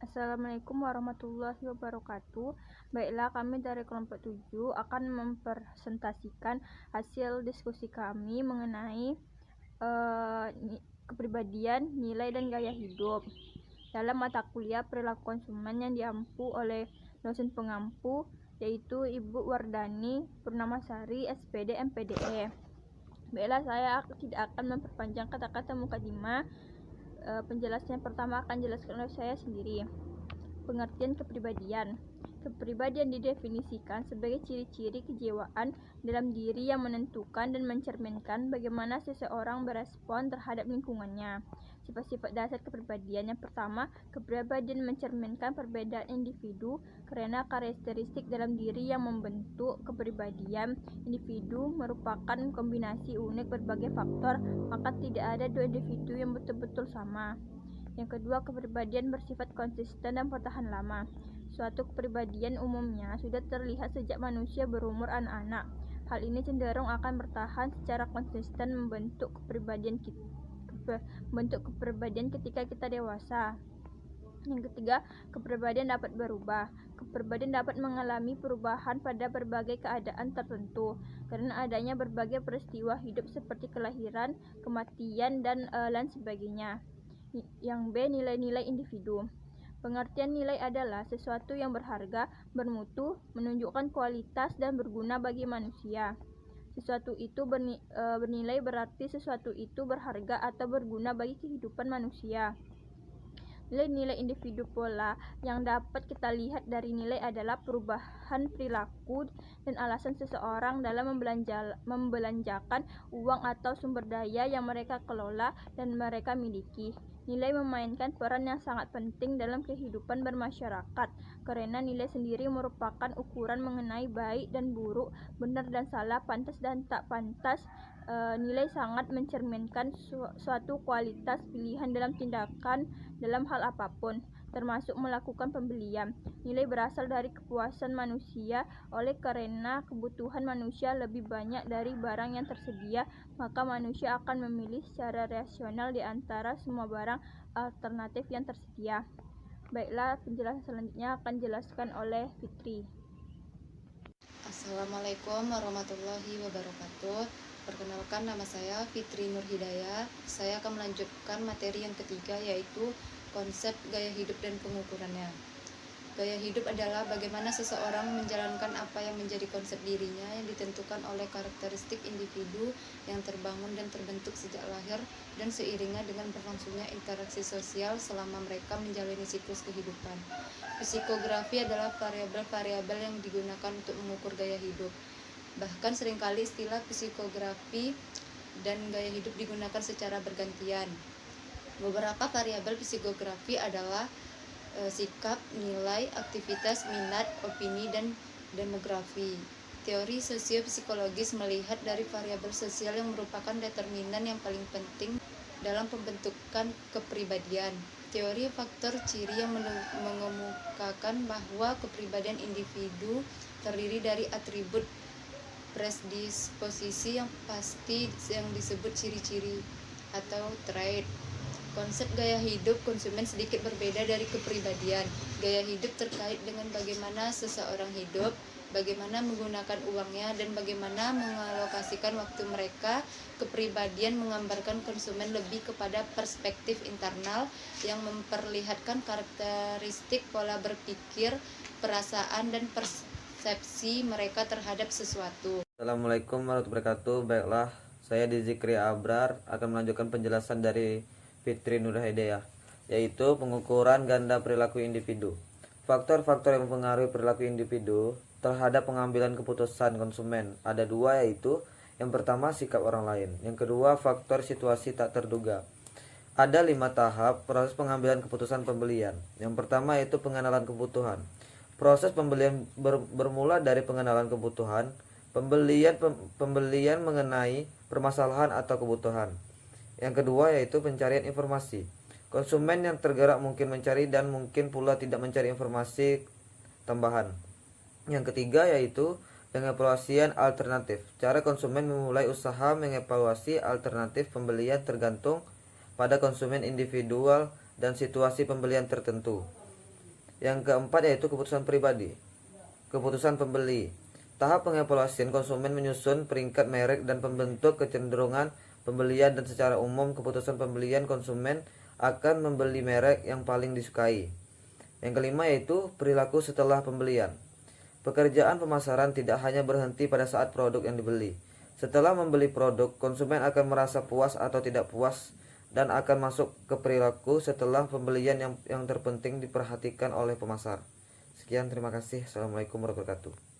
Assalamualaikum warahmatullahi wabarakatuh. Baiklah, kami dari kelompok 7 akan mempresentasikan hasil diskusi kami mengenai kepribadian, nilai, dan gaya hidup dalam mata kuliah perilaku konsumen yang diampu oleh dosen pengampu, yaitu Ibu Wardani Purnamasari, SPD MPDE. Baiklah, saya tidak akan memperpanjang kata-kata mukadimah. Penjelasan yang pertama akan dijelaskan oleh saya sendiri. Pengertian kepribadian. Kepribadian didefinisikan sebagai ciri-ciri kejiwaan dalam diri yang menentukan dan mencerminkan bagaimana seseorang berespon terhadap lingkungannya. Sifat-sifat dasar kepribadian. Yang pertama, kepribadian mencerminkan perbedaan individu karena karakteristik dalam diri yang membentuk kepribadian individu merupakan kombinasi unik berbagai faktor, maka tidak ada dua individu yang betul-betul sama. Yang kedua, kepribadian bersifat konsisten dan bertahan lama. Suatu kepribadian umumnya sudah terlihat sejak manusia berumur anak-anak. Hal ini cenderung akan bertahan secara konsisten membentuk kepribadian ketika kita dewasa. Yang ketiga, kepribadian dapat berubah. Kepribadian dapat mengalami perubahan pada berbagai keadaan tertentu karena adanya berbagai peristiwa hidup seperti kelahiran, kematian, dan lain sebagainya. Yang B, nilai-nilai individu. Pengertian nilai adalah sesuatu yang berharga, bermutu, menunjukkan kualitas dan berguna bagi manusia. Sesuatu itu bernilai berarti sesuatu itu berharga atau berguna bagi kehidupan manusia. Nilai-nilai individu pola yang dapat kita lihat dari nilai adalah perubahan perilaku dan alasan seseorang dalam membelanjakan uang atau sumber daya yang mereka kelola dan mereka miliki. Nilai memainkan peran yang sangat penting dalam kehidupan bermasyarakat, karena nilai sendiri merupakan ukuran mengenai baik dan buruk, benar dan salah, pantas dan tak pantas. Nilai sangat mencerminkan suatu kualitas pilihan dalam tindakan dalam hal apapun, termasuk melakukan pembelian. Nilai berasal dari kepuasan manusia. Oleh karena kebutuhan manusia lebih banyak dari barang yang tersedia, maka manusia akan memilih secara rasional di antara semua barang alternatif yang tersedia. Baiklah, penjelasan selanjutnya akan dijelaskan oleh Fitri. Assalamualaikum warahmatullahi wabarakatuh. Perkenalkan, nama saya Fitri Nurhidayah. Saya akan melanjutkan materi yang ketiga, yaitu konsep gaya hidup dan pengukurannya. Gaya hidup adalah bagaimana seseorang menjalankan apa yang menjadi konsep dirinya yang ditentukan oleh karakteristik individu yang terbangun dan terbentuk sejak lahir dan seiringnya dengan berlangsungnya interaksi sosial selama mereka menjalani siklus kehidupan. Psikografi adalah variabel-variabel yang digunakan untuk mengukur gaya hidup. Bahkan seringkali istilah psikografi dan gaya hidup digunakan secara bergantian. Beberapa variabel psikografi adalah sikap, nilai, aktivitas, minat, opini, dan demografi. Teori sosiopsikologis melihat dari variabel sosial yang merupakan determinan yang paling penting dalam pembentukan kepribadian. Teori faktor ciri yang mengemukakan bahwa kepribadian individu terdiri dari atribut predisposisi yang pasti yang disebut ciri-ciri atau trait. Konsep gaya hidup konsumen sedikit berbeda dari kepribadian. Gaya hidup terkait dengan bagaimana seseorang hidup, bagaimana menggunakan uangnya, dan bagaimana mengalokasikan waktu mereka. Kepribadian menggambarkan konsumen lebih kepada perspektif internal yang memperlihatkan karakteristik pola berpikir, perasaan, dan persepsi mereka terhadap sesuatu. Assalamualaikum warahmatullahi wabarakatuh. Baiklah, saya Dizikri Abrar akan melanjutkan penjelasan dari Fitri Nurhidayah, yaitu pengukuran ganda perilaku individu. Faktor-faktor yang mempengaruhi perilaku individu terhadap pengambilan keputusan konsumen ada dua, yaitu yang pertama sikap orang lain, yang kedua faktor situasi tak terduga. Ada 5 tahap proses pengambilan keputusan pembelian. Yang pertama yaitu pengenalan kebutuhan. Proses pembelian bermula dari pengenalan kebutuhan, pembelian mengenai permasalahan atau kebutuhan. Yang kedua yaitu pencarian informasi. Konsumen yang tergerak mungkin mencari dan mungkin pula tidak mencari informasi tambahan. Yang ketiga yaitu pengevaluasian alternatif. Cara konsumen memulai usaha mengevaluasi alternatif pembelian tergantung pada konsumen individual dan situasi pembelian tertentu. Yang keempat yaitu keputusan pribadi. Keputusan pembeli. Tahap pengevaluasian konsumen menyusun peringkat merek dan pembentuk kecenderungan pembelian, dan secara umum keputusan pembelian konsumen akan membeli merek yang paling disukai. Yang kelima yaitu perilaku setelah pembelian. Pekerjaan pemasaran tidak hanya berhenti pada saat produk yang dibeli. Setelah membeli produk, konsumen akan merasa puas atau tidak puas dan akan masuk ke perilaku setelah pembelian yang terpenting diperhatikan oleh pemasar. Sekian, terima kasih. Assalamualaikum warahmatullahi wabarakatuh.